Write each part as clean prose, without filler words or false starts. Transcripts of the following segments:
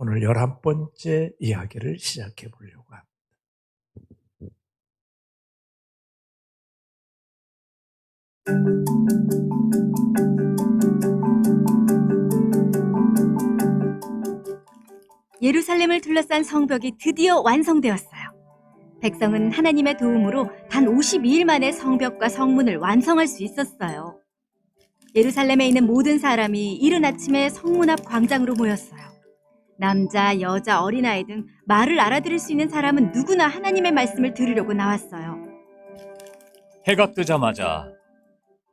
오늘 11번째 이야기를 시작해 보려고 합니다. 예루살렘을 둘러싼 성벽이 드디어 완성되었어요. 백성은 하나님의 도움으로 단 52일 만에 성벽과 성문을 완성할 수 있었어요. 예루살렘에 있는 모든 사람이 이른 아침에 성문 앞 광장으로 모였어요. 남자, 여자, 어린아이 등 말을 알아들을 수 있는 사람은 누구나 하나님의 말씀을 들으려고 나왔어요. 해가 뜨자마자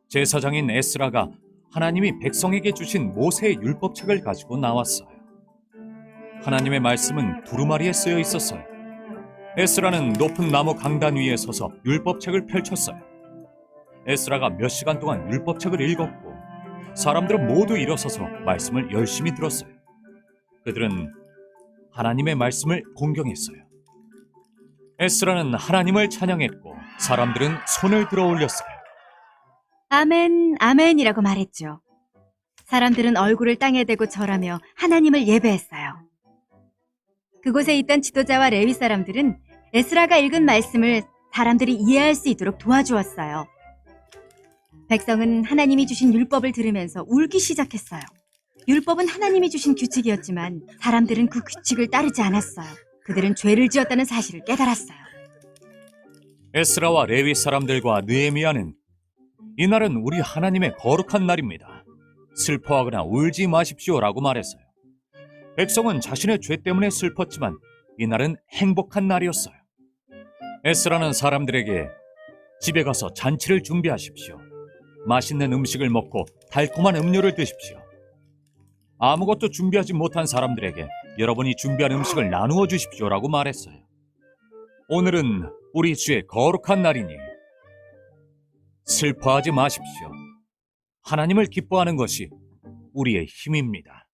제사장인 에스라가 하나님이 백성에게 주신 모세의 율법책을 가지고 나왔어요. 하나님의 말씀은 두루마리에 쓰여 있었어요. 에스라는 높은 나무 강단 위에 서서 율법책을 펼쳤어요. 에스라가 몇 시간 동안 율법책을 읽었고 사람들은 모두 일어서서 말씀을 열심히 들었어요. 그들은 하나님의 말씀을 공경했어요. 에스라는 하나님을 찬양했고 사람들은 손을 들어 올렸어요. 아멘, 아멘이라고 말했죠. 사람들은 얼굴을 땅에 대고 절하며 하나님을 예배했어요. 그곳에 있던 지도자와 레위 사람들은 에스라가 읽은 말씀을 사람들이 이해할 수 있도록 도와주었어요. 백성은 하나님이 주신 율법을 들으면서 울기 시작했어요. 율법은 하나님이 주신 규칙이었지만 사람들은 그 규칙을 따르지 않았어요. 그들은 죄를 지었다는 사실을 깨달았어요. 에스라와 레위 사람들과 느헤미야는 이날은 우리 하나님의 거룩한 날입니다. 슬퍼하거나 울지 마십시오라고 말했어요. 백성은 자신의 죄 때문에 슬펐지만 이날은 행복한 날이었어요. 에스라는 사람들에게 집에 가서 잔치를 준비하십시오. 맛있는 음식을 먹고 달콤한 음료를 드십시오. 아무것도 준비하지 못한 사람들에게 여러분이 준비한 음식을 나누어 주십시오라고 말했어요. 오늘은 우리 주의 거룩한 날이니 슬퍼하지 마십시오. 하나님을 기뻐하는 것이 우리의 힘입니다.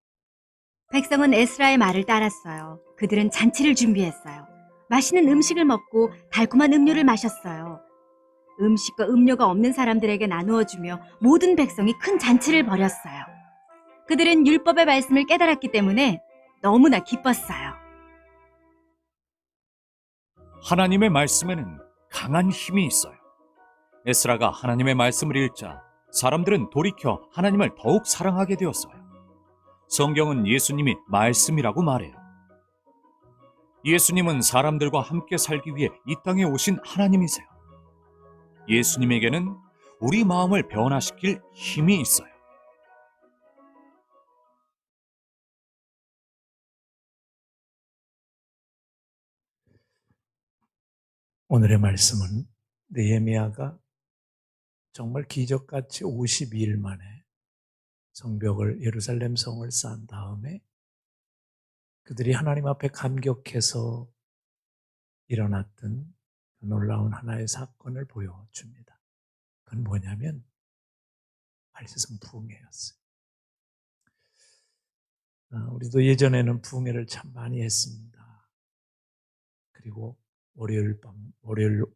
백성은 에스라의 말을 따랐어요. 그들은 잔치를 준비했어요. 맛있는 음식을 먹고 달콤한 음료를 마셨어요. 음식과 음료가 없는 사람들에게 나누어주며 모든 백성이 큰 잔치를 벌였어요. 그들은 율법의 말씀을 깨달았기 때문에 너무나 기뻤어요. 하나님의 말씀에는 강한 힘이 있어요. 에스라가 하나님의 말씀을 읽자 사람들은 돌이켜 하나님을 더욱 사랑하게 되었어요. 성경은 예수님이 말씀이라고 말해요. 예수님은 사람들과 함께 살기 위해 이 땅에 오신 하나님이세요. 예수님에게는 우리 마음을 변화시킬 힘이 있어요. 오늘의 말씀은 느헤미야가 정말 기적같이 52일 만에 성벽을 예루살렘 성을 쌓은 다음에 그들이 하나님 앞에 감격해서 일어났던 놀라운 하나의 사건을 보여줍니다. 그건 뭐냐면 말씀 부흥회였어요. 우리도 예전에는 부흥회를 참 많이 했습니다. 그리고 월요일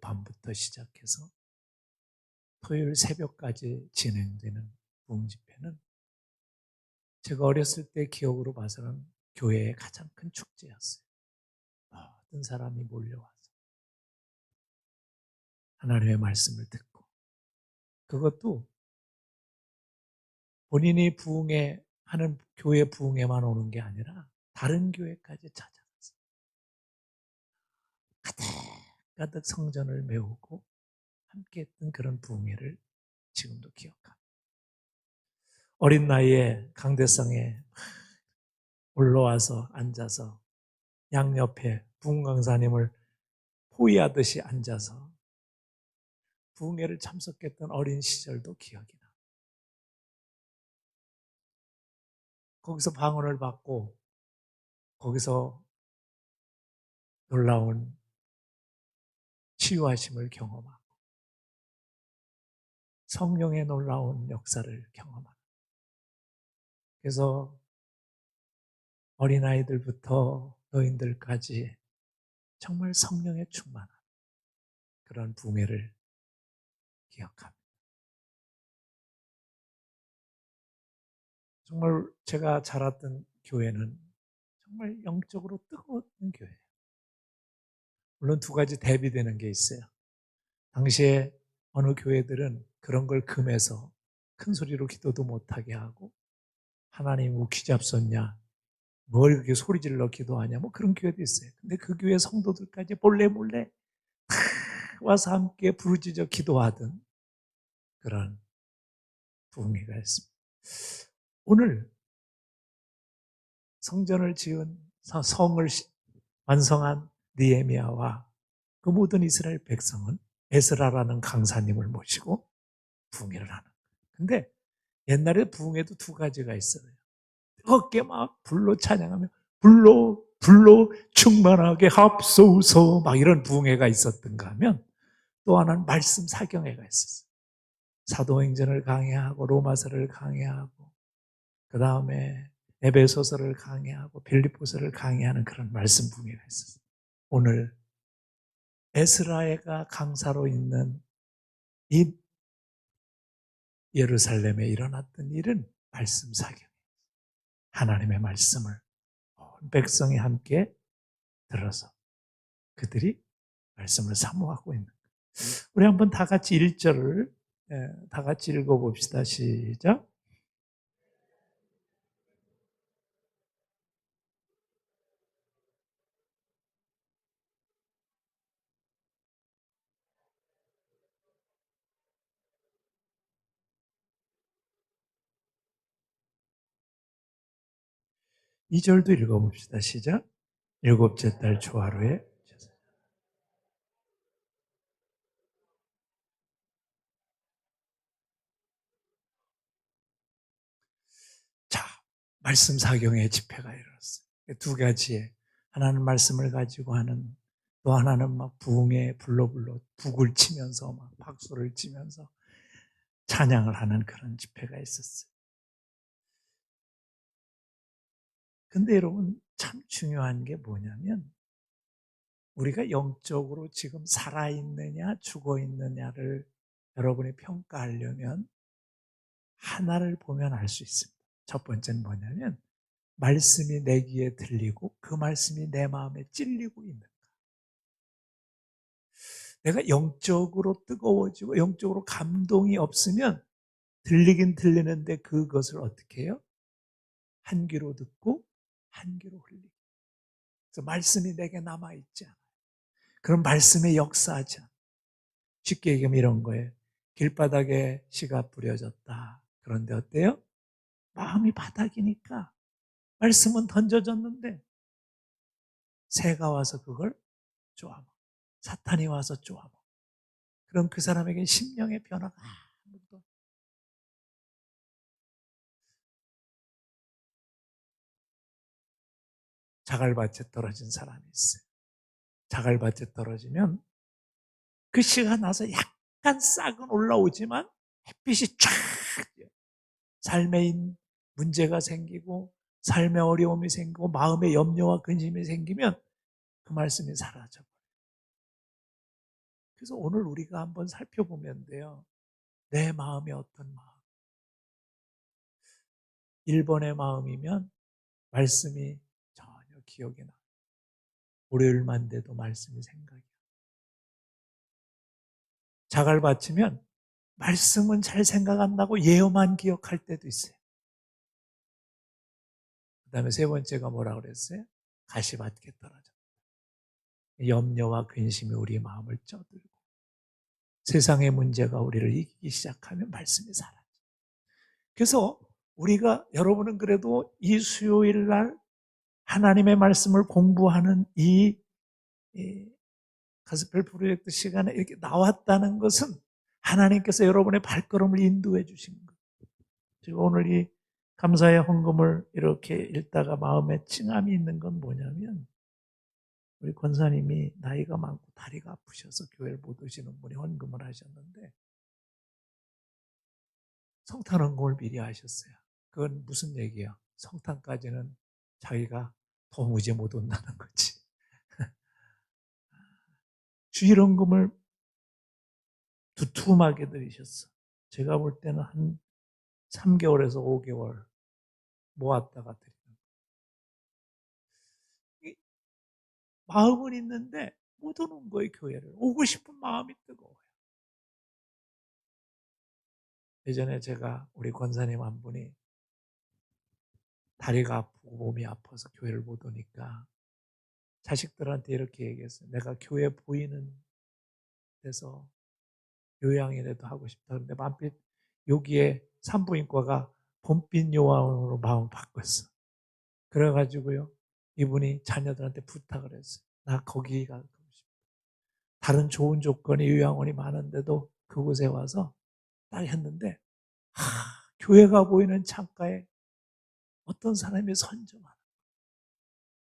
밤부터 시작해서 토요일 새벽까지 진행되는 부흥 집회는 제가 어렸을 때 기억으로 봐서는 교회의 가장 큰 축제였어요. 모든 사람이 몰려와서 하나님의 말씀을 듣고 그것도 본인이 부흥회 하는 교회 부흥회만 오는 게 아니라 다른 교회까지 찾아가서 가득 성전을 메우고 함께 했던 그런 부흥회를 지금도 기억합니다. 어린 나이에 강대상에 올라와서 앉아서 양옆에 부흥 강사님을 포위하듯이 앉아서 부흥회를 참석했던 어린 시절도 기억이 나. 거기서 방언을 받고 거기서 놀라운 치유하심을 경험하고 성령의 놀라운 역사를 경험하고 그래서 어린아이들부터 노인들까지 정말 성령에 충만한 그런 부흥회를 기억합니다. 정말 제가 자랐던 교회는 정말 영적으로 뜨거운 교회예요. 물론 두 가지 대비되는 게 있어요. 당시에 어느 교회들은 그런 걸 금해서 큰 소리로 기도도 못하게 하고, 하나님 웃기 잡섰냐, 뭘 그렇게 소리 질러 기도하냐, 뭐 그런 교회도 있어요. 근데 그 교회 성도들까지 몰래 몰래 다 와서 함께 부르짖어 기도하던 그런 부흥회가 있습니다. 오늘 성전을 지은 성을 완성한 느헤미야와 그 모든 이스라엘 백성은 에스라라는 강사님을 모시고 부흥회를 하는 거예요. 근데 옛날에 부흥회도 두 가지가 있어요. 뜨겁게 막 불로 찬양하며 불로 충만하게 합소서 막 이런 부흥회가 있었던가 하면, 또 하나는 말씀 사경회가 있었어요. 사도행전을 강해하고 로마서를 강해하고 그 다음에 에베소서를 강해하고 빌립보서를 강해하는 그런 말씀 부흥회가 있었어요. 오늘 에스라가 강사로 있는 이 예루살렘에 일어났던 일은 말씀 사경, 하나님의 말씀을 온 백성이 함께 들어서 그들이 말씀을 사모하고 있는 거예요. 우리 한번 다 같이 1절을 다 같이 읽어봅시다. 시작. 이 절도 읽어봅시다. 시작. 일곱째 달 초하루에. 자, 말씀 사경의 집회가 일어났어요. 두 가지의, 하나는 말씀을 가지고 하는, 또 하나는 막 부흥의 불로 북을 치면서 막 박수를 치면서 찬양을 하는 그런 집회가 있었어요. 근데 여러분, 참 중요한 게 뭐냐면, 우리가 영적으로 지금 살아있느냐 죽어있느냐를 여러분이 평가하려면 하나를 보면 알 수 있습니다. 첫 번째는 뭐냐면, 말씀이 내 귀에 들리고 그 말씀이 내 마음에 찔리고 있는가. 내가 영적으로 뜨거워지고 영적으로 감동이 없으면 들리긴 들리는데 그것을 어떻게 해요? 한 귀로 듣고 한 귀로 흘리고. 그래서 말씀이 내게 남아있지 않아요. 그럼 말씀에 역사하지 않아요. 쉽게 얘기하면 이런 거예요. 길바닥에 씨가 뿌려졌다. 그런데 어때요? 마음이 바닥이니까 말씀은 던져졌는데 새가 와서 그걸 쪼아먹어. 사탄이 와서 쪼아먹어. 그럼 그 사람에게 심령의 변화가 아무것도. 자갈밭에 떨어진 사람이 있어요. 자갈밭에 떨어지면 그 씨가 나서 약간 싹은 올라오지만 햇빛이 쫙 띄어요. 삶에 문제가 생기고 삶의 어려움이 생기고 마음의 염려와 근심이 생기면 그 말씀이 사라져버려요. 그래서 오늘 우리가 한번 살펴보면 돼요. 내 마음이 어떤 마음. 1번의 마음이면 말씀이 전혀 기억이 나. 월요일만 돼도 말씀이 생각이 나. 자갈밭이면 말씀은 잘 생각 안 나고 예언만 기억할 때도 있어요. 그 다음에 세 번째가 뭐라 그랬어요? 가시밭에 떨어져. 염려와 근심이 우리 마음을 쪄들고 세상의 문제가 우리를 이기기 시작하면 말씀이 사라져. 그래서 우리가, 여러분은 그래도 이 수요일 날 하나님의 말씀을 공부하는 이 가스펠 프로젝트 시간에 이렇게 나왔다는 것은 하나님께서 여러분의 발걸음을 인도해 주신 거예요. 제가 오늘 이 감사의 헌금을 이렇게 읽다가 마음에 찡함이 있는 건 뭐냐면, 우리 권사님이 나이가 많고 다리가 아프셔서 교회를 못 오시는 분이 헌금을 하셨는데 성탄 헌금을 미리 하셨어요. 그건 무슨 얘기야? 성탄까지는 자기가 도무지 못 온다는 거지. 주일 헌금을 두툼하게 드리셨어. 제가 볼 때는 한 3개월에서 5개월 모았다가 드리는 거예요. 마음은 있는데 못 오는 거예요, 교회를. 오고 싶은 마음이 뜨거워요. 예전에 제가 우리 권사님 한 분이 다리가 아프고 몸이 아파서 교회를 못 오니까 자식들한테 이렇게 얘기했어요. 내가 교회 보이는 데서 요양이라도 하고 싶다. 그런데 만빛 여기에 산부인과가 봄빛 요양으로 마음 바꿨어. 그래가지고요, 이분이 자녀들한테 부탁을 했어요. 나 거기 가고 싶다. 다른 좋은 조건의 요양원이 많은데도 그곳에 와서 딱 했는데, 교회가 보이는 창가에 어떤 사람이 선점하는.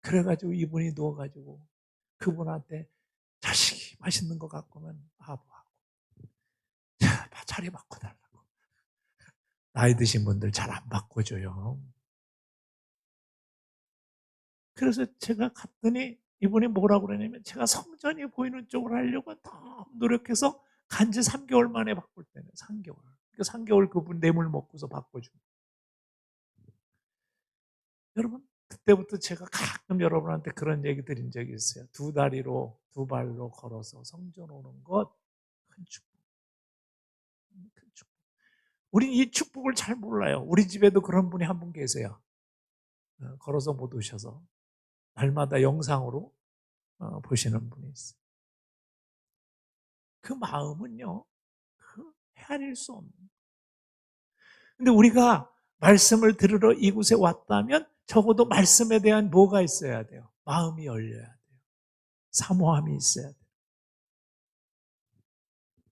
그래가지고 이분이 누워가지고 그분한테 자식이 맛있는 거 갖고는 아부하고, 자, 자리 바꿔달라고. 나이 드신 분들 잘 안 바꿔줘요. 그래서 제가 갔더니 이분이 뭐라고 그러냐면, 제가 성전이 보이는 쪽으로 하려고 너무 노력해서 간지 3개월 만에 바꿀 때는 3개월. 그 3개월 그분 뇌물 먹고서 바꿔준. 여러분, 그때부터 제가 가끔 여러분한테 그런 얘기 드린 적이 있어요. 두 다리로, 두 발로 걸어서 성전 오는 것, 큰 축복. 큰 축복. 우린 이 축복을 잘 몰라요. 우리 집에도 그런 분이 한 분 계세요. 걸어서 못 오셔서 날마다 영상으로 보시는 분이 있어요. 그 마음은요, 그 헤아릴 수 없는. 근데 우리가 말씀을 들으러 이곳에 왔다면 적어도 말씀에 대한 뭐가 있어야 돼요? 마음이 열려야 돼요. 사모함이 있어야 돼요.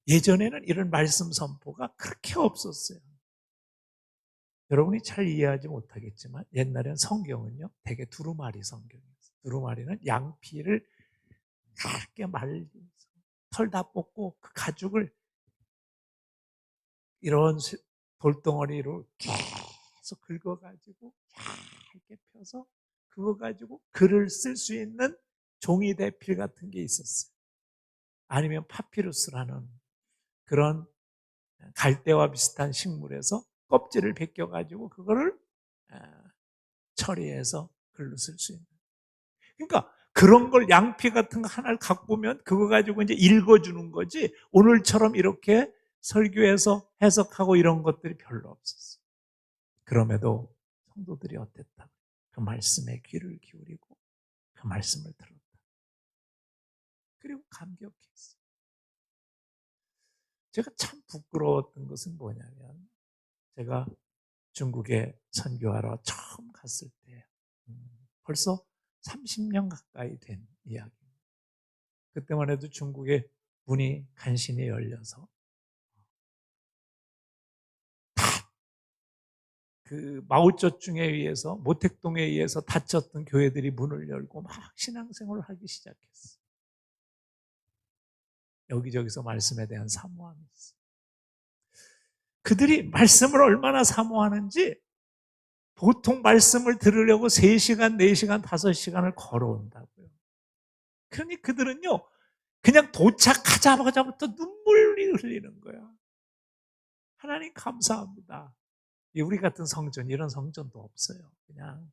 예전에는 이런 말씀 선포가 그렇게 없었어요. 여러분이 잘 이해하지 못하겠지만 옛날엔 성경은요, 되게 두루마리 성경이었어요. 두루마리는 양피를 얇게 말려서 털 다 뽑고 그 가죽을 이런 돌덩어리로 계속 긁어가지고 얇게 펴서 그거 가지고 글을 쓸 수 있는 종이 대필 같은 게 있었어요. 아니면 파피루스라는 그런 갈대와 비슷한 식물에서 껍질을 벗겨가지고 그거를 처리해서 글로 쓸 수 있는. 그러니까 그런 걸 양피 같은 거 하나를 갖고 오면 그거 가지고 이제 읽어주는 거지, 오늘처럼 이렇게 설교해서 해석하고 이런 것들이 별로 없었어요. 그럼에도 성도들이 어땠다? 그 말씀에 귀를 기울이고 그 말씀을 들었다. 그리고 감격했어요. 제가 참 부끄러웠던 것은 뭐냐면, 제가 중국에 선교하러 처음 갔을 때, 벌써 30년 가까이 된 이야기입니다. 그때만 해도 중국의 문이 간신히 열려서 그 마오쩌둥에 의해서, 모택동에 의해서 닫혔던 교회들이 문을 열고 막 신앙생활을 하기 시작했어요. 여기저기서 말씀에 대한 사모함이 있어요. 그들이 말씀을 얼마나 사모하는지 보통 말씀을 들으려고 3시간, 4시간, 5시간을 걸어온다고요. 그러니 그들은요, 그냥 도착하자마자부터 눈물이 흘리는 거야. 하나님 감사합니다. 우리 같은 성전, 이런 성전도 없어요. 그냥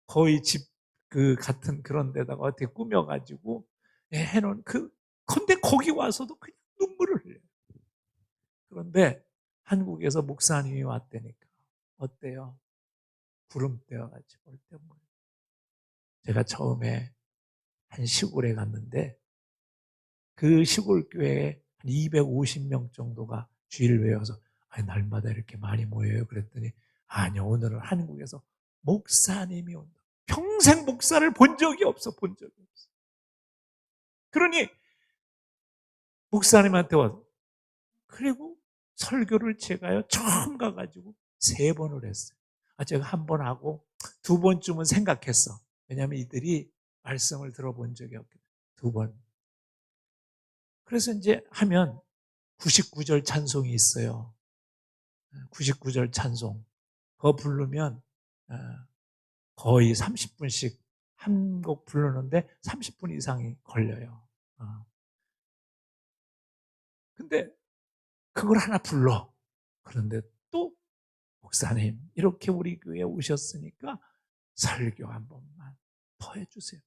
거의 집 그 같은 그런 데다가 어떻게 꾸며가지고 해놓은 근데 거기 와서도 그냥 눈물을 흘려요. 그런데 한국에서 목사님이 왔다니까 어때요? 구름 떼어가지고 올 때 물. 제가 처음에 한 시골에 갔는데 그 시골 교회에 한 250명 정도가 주일 외워서 날마다 이렇게 많이 모여요. 그랬더니 아니요, 오늘은 한국에서 목사님이 온다. 평생 목사를 본 적이 없어. 그러니 목사님한테 와서, 그리고 설교를 제가요 처음 가가지고 3번을 했어요. 제가 한 번 하고 2번쯤은 생각했어. 왜냐하면 이들이 말씀을 들어본 적이 없기 때문에 2번. 그래서 이제 하면 99절 찬송이 있어요. 99절 찬송. 그거 부르면 거의 30분씩 한 곡 부르는데 30분 이상이 걸려요. 근데 그걸 하나 불러. 그런데 또 목사님, 이렇게 우리 교회에 오셨으니까 설교 한 번만 더 해주세요.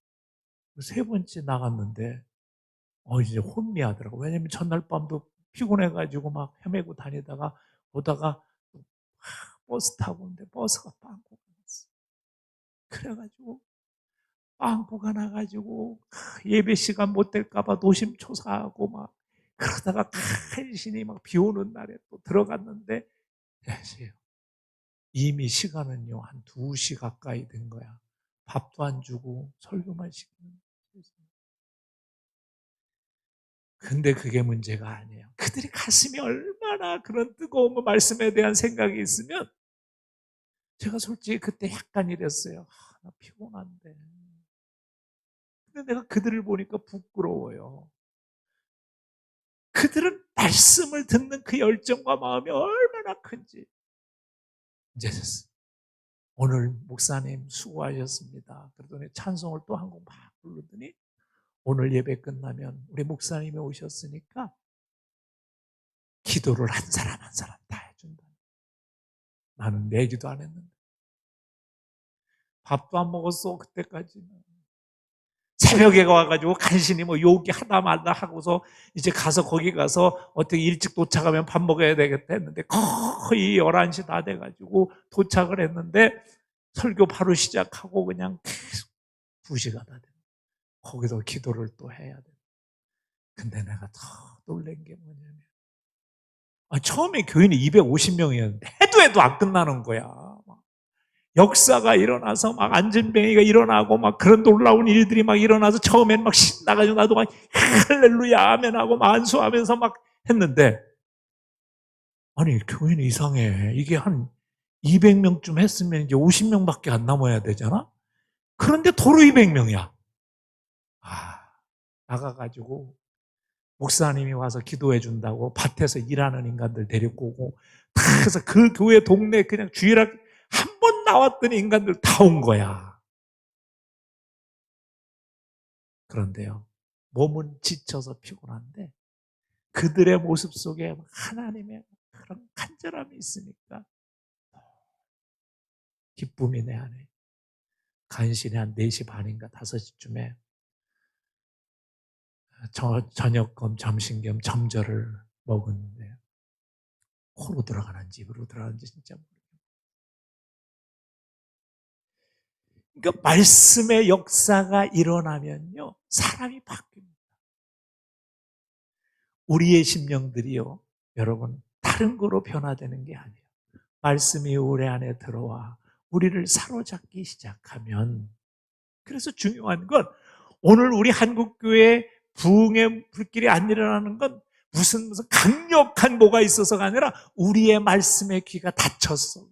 세 번째 나갔는데 이제 혼미하더라고. 왜냐면 전날 밤도 피곤해가지고 막 헤매고 다니다가 오다가 버스 타고 오는데 버스가 빵꾸가 났어. 그래가지고 빵꾸가 나가지고 예배 시간 못 될까봐 노심초사하고 막 그러다가 간신히 막 비 오는 날에 또 들어갔는데 이미 시간은요 한 2시 가까이 된 거야. 밥도 안 주고 설교만 시키는 거야. 근데 그게 문제가 아니에요. 그들이 가슴이 얼마나 그런 뜨거운 말씀에 대한 생각이 있으면 제가 솔직히 그때 약간 이랬어요. 나 피곤한데. 근데 내가 그들을 보니까 부끄러워요. 그들은 말씀을 듣는 그 열정과 마음이 얼마나 큰지. 이제 오늘 목사님 수고하셨습니다. 그러더니 찬송을 또 한 곡 막 부르더니 오늘 예배 끝나면 우리 목사님이 오셨으니까 기도를 한 사람 한 사람 다 해준다. 나는 내기도 안 했는데 밥도 안 먹었어 그때까지는. 새벽에 와가지고 간신히 뭐 요기 하다 말다 하고서 이제 가서 거기 가서 어떻게 일찍 도착하면 밥 먹어야 되겠다 했는데 거의 11시 다 돼가지고 도착을 했는데 설교 바로 시작하고 그냥 계속 2시가 다 돼. 거기서 기도를 또 해야 돼. 근데 내가 더 놀란 게 뭐냐면 처음에 교인이 250명이었는데 해도 안 끝나는 거야. 역사가 일어나서 막 안전뱅이가 일어나고 막 그런 놀라운 일들이 막 일어나서 처음엔 막 신나가지고 나도 막 할렐루야 아멘하고 막 안수하면서 막 했는데 아니 교인이 이상해. 이게 한 200명쯤 했으면 이제 50명밖에 안 남아야 되잖아. 그런데 도로 200명이야. 나가가지고 목사님이 와서 기도해 준다고 밭에서 일하는 인간들 데리고 오고 그래서 그 교회 동네 그냥 주일학 한 번 나왔던 인간들 다 온 거야. 그런데요, 몸은 지쳐서 피곤한데 그들의 모습 속에 하나님의 그런 간절함이 있으니까 기쁨이 내 안에. 간신히 한 4시 반인가 5시쯤에 저녁 겸 점심 겸 점절을 먹었는데 코로 들어가는지 입으로 들어가는지 진짜 모르겠어요. 그러니까 말씀의 역사가 일어나면요 사람이 바뀝니다. 우리의 심령들이요 여러분 다른 거로 변화되는 게 아니에요. 말씀이 우리 안에 들어와 우리를 사로잡기 시작하면, 그래서 중요한 건 오늘 우리 한국교회 부흥의 불길이 안 일어나는 건 무슨 강력한 뭐가 있어서가 아니라 우리의 말씀의 귀가 닫혔어.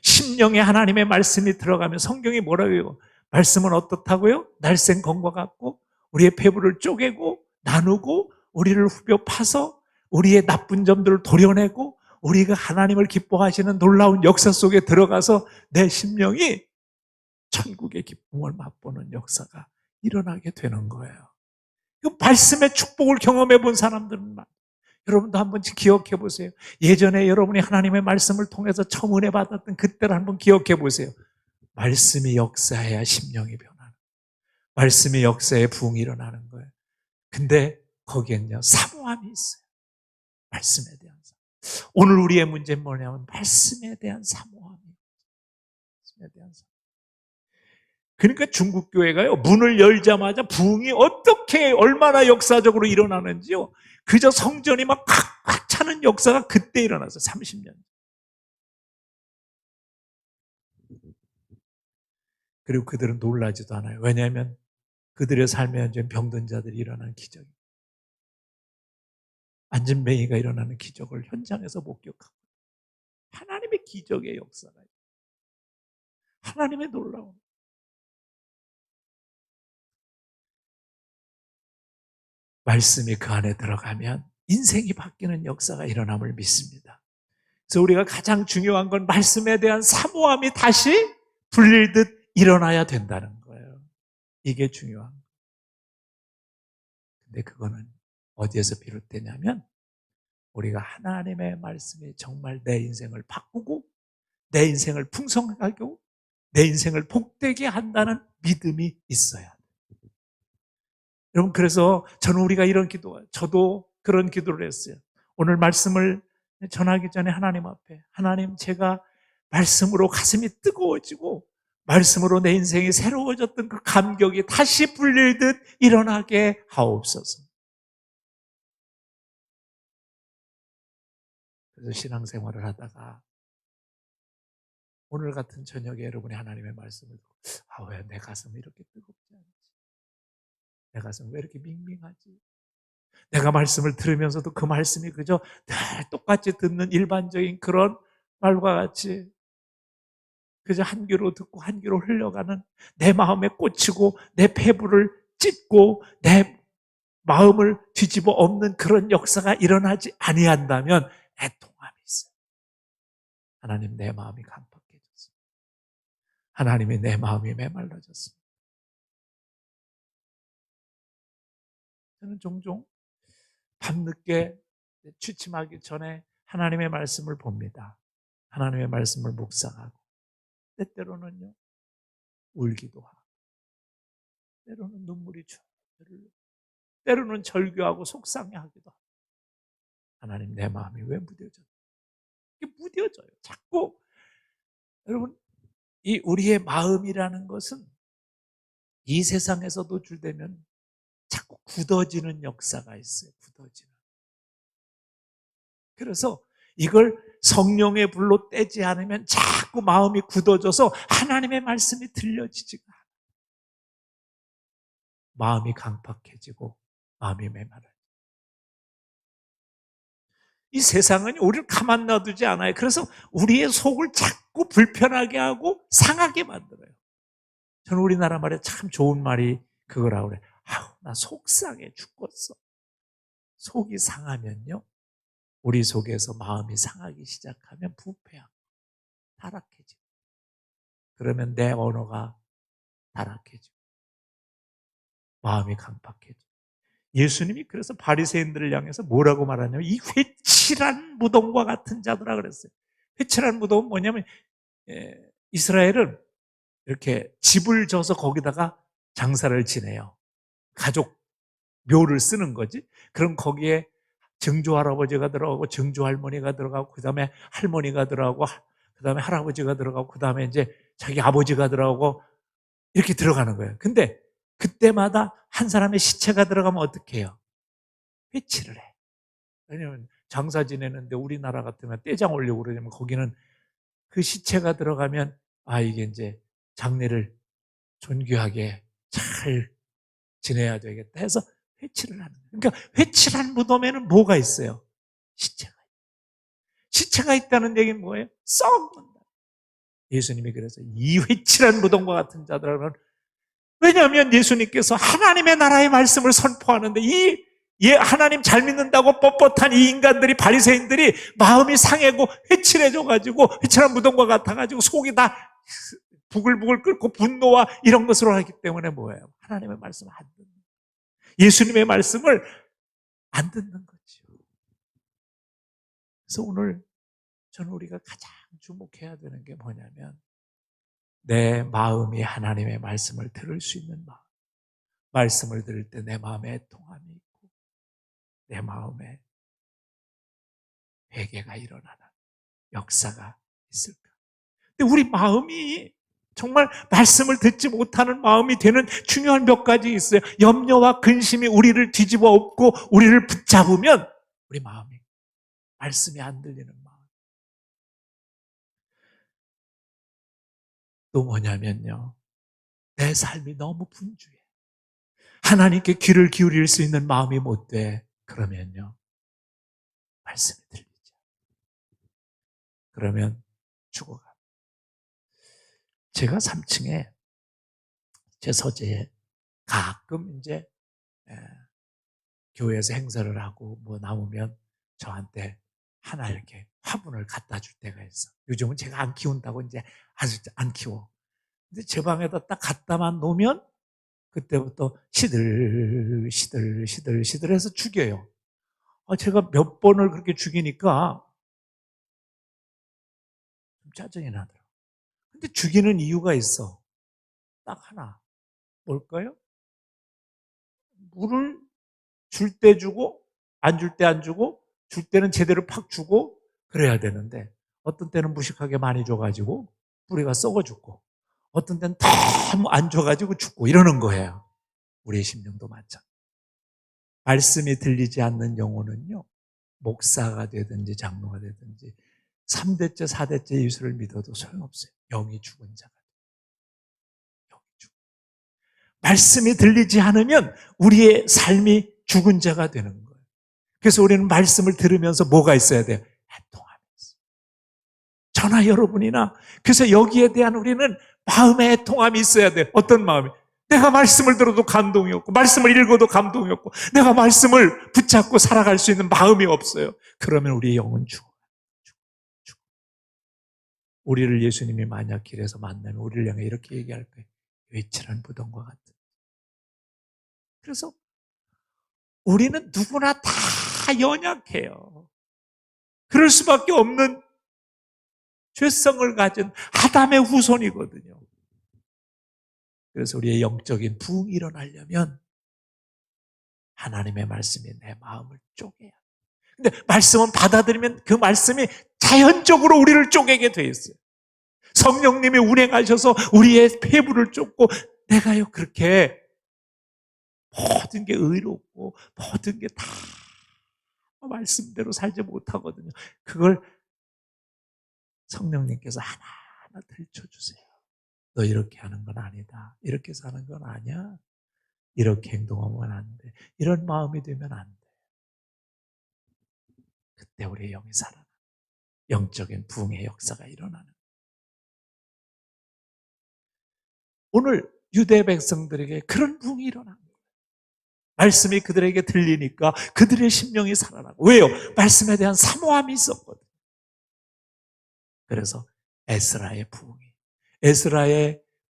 심령에 하나님의 말씀이 들어가면 성경이 뭐라고 해요? 말씀은 어떻다고요? 날쌘 검과 같고 우리의 폐부를 쪼개고 나누고 우리를 후벼 파서 우리의 나쁜 점들을 도려내고 우리가 하나님을 기뻐하시는 놀라운 역사 속에 들어가서 내 심령이 천국의 기쁨을 맛보는 역사가 일어나게 되는 거예요. 그 말씀의 축복을 경험해 본 사람들은 여러분도 한번 기억해 보세요. 예전에 여러분이 하나님의 말씀을 통해서 처음 은혜 받았던 그때를 한번 기억해 보세요. 말씀이 역사해야 심령이 변하는, 말씀이 역사에 부흥이 일어나는 거예요. 근데 거기엔요 사모함이 있어요. 말씀에 대한 사모함. 오늘 우리의 문제는 뭐냐면 말씀에 대한 사모함이에요. 말씀에 대한 사모함. 그러니까 중국 교회가요 문을 열자마자 부흥이 어떻게 얼마나 역사적으로 일어나는지요. 그저 성전이 막 꽉꽉 차는 역사가 그때 일어났어요. 30년. 그리고 그들은 놀라지도 않아요. 왜냐하면 그들의 삶에 앉은 병든 자들이 일어나는 기적, 안진뱅이가 일어나는 기적을 현장에서 목격하고 하나님의 기적의 역사가 하나님의 놀라움. 말씀이 그 안에 들어가면 인생이 바뀌는 역사가 일어남을 믿습니다. 그래서 우리가 가장 중요한 건 말씀에 대한 사모함이 다시 불릴듯 일어나야 된다는 거예요. 이게 중요한 거예요. 근데 그거는 어디에서 비롯되냐면 우리가 하나님의 말씀이 정말 내 인생을 바꾸고 내 인생을 풍성하게 하고 내 인생을 복되게 한다는 믿음이 있어야 돼요. 여러분, 그래서 저는 우리가 이런 기도, 저도 그런 기도를 했어요. 오늘 말씀을 전하기 전에 하나님 앞에, 하나님, 제가 말씀으로 가슴이 뜨거워지고 말씀으로 내 인생이 새로워졌던 그 감격이 다시 불릴 듯 일어나게 하옵소서. 그래서 신앙생활을 하다가 오늘 같은 저녁에 여러분이 하나님의 말씀을 듣고, 왜 내 가슴이 이렇게 뜨겁지 않지? 내 가슴 왜 이렇게 밍밍하지? 내가 말씀을 들으면서도 그 말씀이 그저 늘 똑같이 듣는 일반적인 그런 말과 같이 그저 한 귀로 듣고 한 귀로 흘러가는, 내 마음에 꽂히고 내 폐부를 찢고 내 마음을 뒤집어 엎는 그런 역사가 일어나지 아니한다면 애통함이 있어요. 하나님, 내 마음이 강팍해졌습니다. 하나님이 내 마음이 메말라졌습니다. 저는 종종 밤늦게 취침하기 전에 하나님의 말씀을 봅니다. 하나님의 말씀을 묵상하고 때때로는요 울기도 하고 때로는 눈물이 쭉 흐르고 때로는 절규하고 속상해하기도 하고, 하나님, 내 마음이 왜 무뎌져요? 이게 무뎌져요. 자꾸. 여러분, 이 우리의 마음이라는 것은 이 세상에서도 줄되면 자꾸 굳어지는 역사가 있어요. 굳어지는. 그래서 이걸 성령의 불로 떼지 않으면 자꾸 마음이 굳어져서 하나님의 말씀이 들려지지가 않아요. 마음이 강팍해지고 마음이 메말라요. 이 세상은 우리를 가만 놔두지 않아요. 그래서 우리의 속을 자꾸 불편하게 하고 상하게 만들어요. 저는 우리나라 말에 참 좋은 말이 그거라고 그래요. 나 속상해 죽겠어. 속이 상하면요, 우리 속에서 마음이 상하기 시작하면 부패하고 타락해지고, 그러면 내 언어가 타락해지고 마음이 강팍해지고. 예수님이 그래서 바리새인들을 향해서 뭐라고 말하냐면 이 회칠한 무덤과 같은 자들아 그랬어요. 회칠한 무덤은 뭐냐면 이스라엘은 이렇게 집을 져서 거기다가 장사를 지내요. 가족 묘를 쓰는 거지. 그럼 거기에 증조 할아버지가 들어가고 증조 할머니가 들어가고 그다음에 할머니가 들어가고 그다음에 할아버지가 들어가고 그다음에 이제 자기 아버지가 들어가고 이렇게 들어가는 거예요. 근데 그때마다 한 사람의 시체가 들어가면 어떻게 해요? 회치를 해. 왜냐하면 장사 지내는데 우리나라 같으면 떼장 올리고 그러냐면 거기는 그 시체가 들어가면 이게 이제 장례를 존귀하게 잘 지내야 되겠다 해서 회치를 하는 거예요. 그러니까 회칠한 무덤에는 뭐가 있어요? 시체가. 시체가 있다는 얘기는 뭐예요? 썩는다. 예수님이 그래서 이 회칠한 무덤과 같은 자들은, 왜냐하면 예수님께서 하나님의 나라의 말씀을 선포하는데 하나님 잘 믿는다고 뻣뻣한 이 인간들이, 바리새인들이 마음이 상하고 회칠해져가지고 회칠한 무덤과 같아가지고 속이 다 부글부글 끓고 분노와 이런 것으로 하기 때문에 뭐예요? 하나님의 말씀을 안 듣는 거예요. 예수님의 말씀을 안 듣는 거죠. 그래서 오늘 저는 우리가 가장 주목해야 되는 게 뭐냐면 내 마음이 하나님의 말씀을 들을 수 있는 마음. 말씀을 들을 때 내 마음에 애통함이 있고 내 마음에 회개가 일어나는 역사가 있을까? 근데 우리 마음이 정말 말씀을 듣지 못하는 마음이 되는 중요한 몇 가지 있어요. 염려와 근심이 우리를 뒤집어 엎고 우리를 붙잡으면 우리 마음이, 말씀이 안 들리는 마음. 또 뭐냐면요, 내 삶이 너무 분주해. 하나님께 귀를 기울일 수 있는 마음이 못 돼. 그러면요, 말씀이 들리죠. 그러면 죽어가. 제가 3층에 제 서재에 가끔 이제 교회에서 행사를 하고 뭐 나오면 저한테 하나 이렇게 화분을 갖다 줄 때가 있어. 요즘은 제가 안 키운다고 이제 아주 안 키워. 근데 제 방에다 딱 갖다만 놓으면 그때부터 시들 해서 죽여요. 제가 몇 번을 그렇게 죽이니까 좀 짜증이 나더라고요. 근데 죽이는 이유가 있어. 딱 하나. 뭘까요? 물을 줄 때 주고 안 줄 때 안 주고 줄 때는 제대로 팍 주고 그래야 되는데 어떤 때는 무식하게 많이 줘가지고 뿌리가 썩어 죽고 어떤 때는 너무 안 줘가지고 죽고 이러는 거예요. 우리의 심령도 마찬가지. 말씀이 들리지 않는 영혼은요, 목사가 되든지 장로가 되든지 3대째 4대째 예수를 믿어도 소용없어요. 영이 죽은 자가 돼요. 영이 죽은. 말씀이 들리지 않으면 우리의 삶이 죽은 자가 되는 거예요. 그래서 우리는 말씀을 들으면서 뭐가 있어야 돼요? 애통함이 있어요. 저나 여러분이나. 그래서 여기에 대한 우리는 마음의 애통함이 있어야 돼요. 어떤 마음이? 내가 말씀을 들어도 감동이 없고 말씀을 읽어도 감동이 없고 내가 말씀을 붙잡고 살아갈 수 있는 마음이 없어요. 그러면 우리의 영은 죽어요. 우리를 예수님이 만약 길에서 만나면 우리를 향해 이렇게 얘기할 거예요. 외칠한 부동과 같은. 그래서 우리는 누구나 다 연약해요. 그럴 수밖에 없는 죄성을 가진 아담의 후손이거든요. 그래서 우리의 영적인 부흥이 일어나려면 하나님의 말씀이 내 마음을 쪼개야. 근데 말씀은 받아들이면 그 말씀이 자연적으로 우리를 쪼개게 돼 있어요. 성령님이 운행하셔서 우리의 폐부를 쫓고 내가요 그렇게 모든 게 의롭고 모든 게 다 말씀대로 살지 못하거든요. 그걸 성령님께서 하나하나 들춰주세요. 너 이렇게 하는 건 아니다. 이렇게 사는 건 아니야. 이렇게 행동하면 안 돼. 이런 마음이 되면 안 돼. 그때 우리의 영이 살아나. 영적인 부흥의 역사가 일어나는. 오늘 유대 백성들에게 그런 부흥이 일어난 거예요. 말씀이 그들에게 들리니까 그들의 심령이 살아나고. 왜요? 말씀에 대한 사모함이 있었거든요. 그래서 에스라의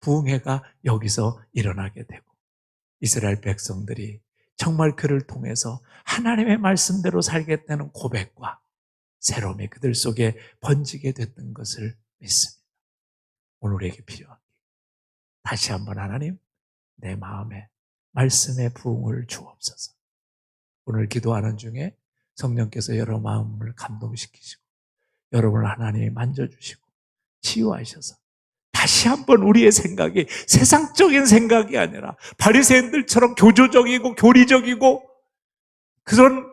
부흥회가 여기서 일어나게 되고 이스라엘 백성들이 정말 그를 통해서 하나님의 말씀대로 살겠다는 고백과 새로움이 그들 속에 번지게 됐던 것을 믿습니다. 오늘 우리에게 필요한 게 다시 한번 하나님 내 마음에 말씀의 부흥을 주옵소서. 오늘 기도하는 중에 성령께서 여러 마음을 감동시키시고 여러분을 하나님이 만져주시고 치유하셔서 다시 한번 우리의 생각이 세상적인 생각이 아니라 바리새인들처럼 교조적이고 교리적이고 그런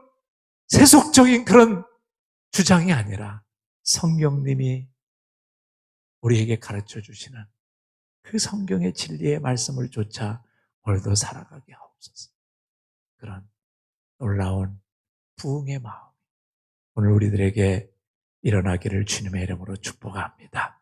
세속적인 그런 주장이 아니라 성령님이 우리에게 가르쳐 주시는 그 성경의 진리의 말씀을 쫓아 오늘도 살아가게 하옵소서. 그런 놀라운 부흥의 마음 오늘 우리들에게 일어나기를 주님의 이름으로 축복합니다.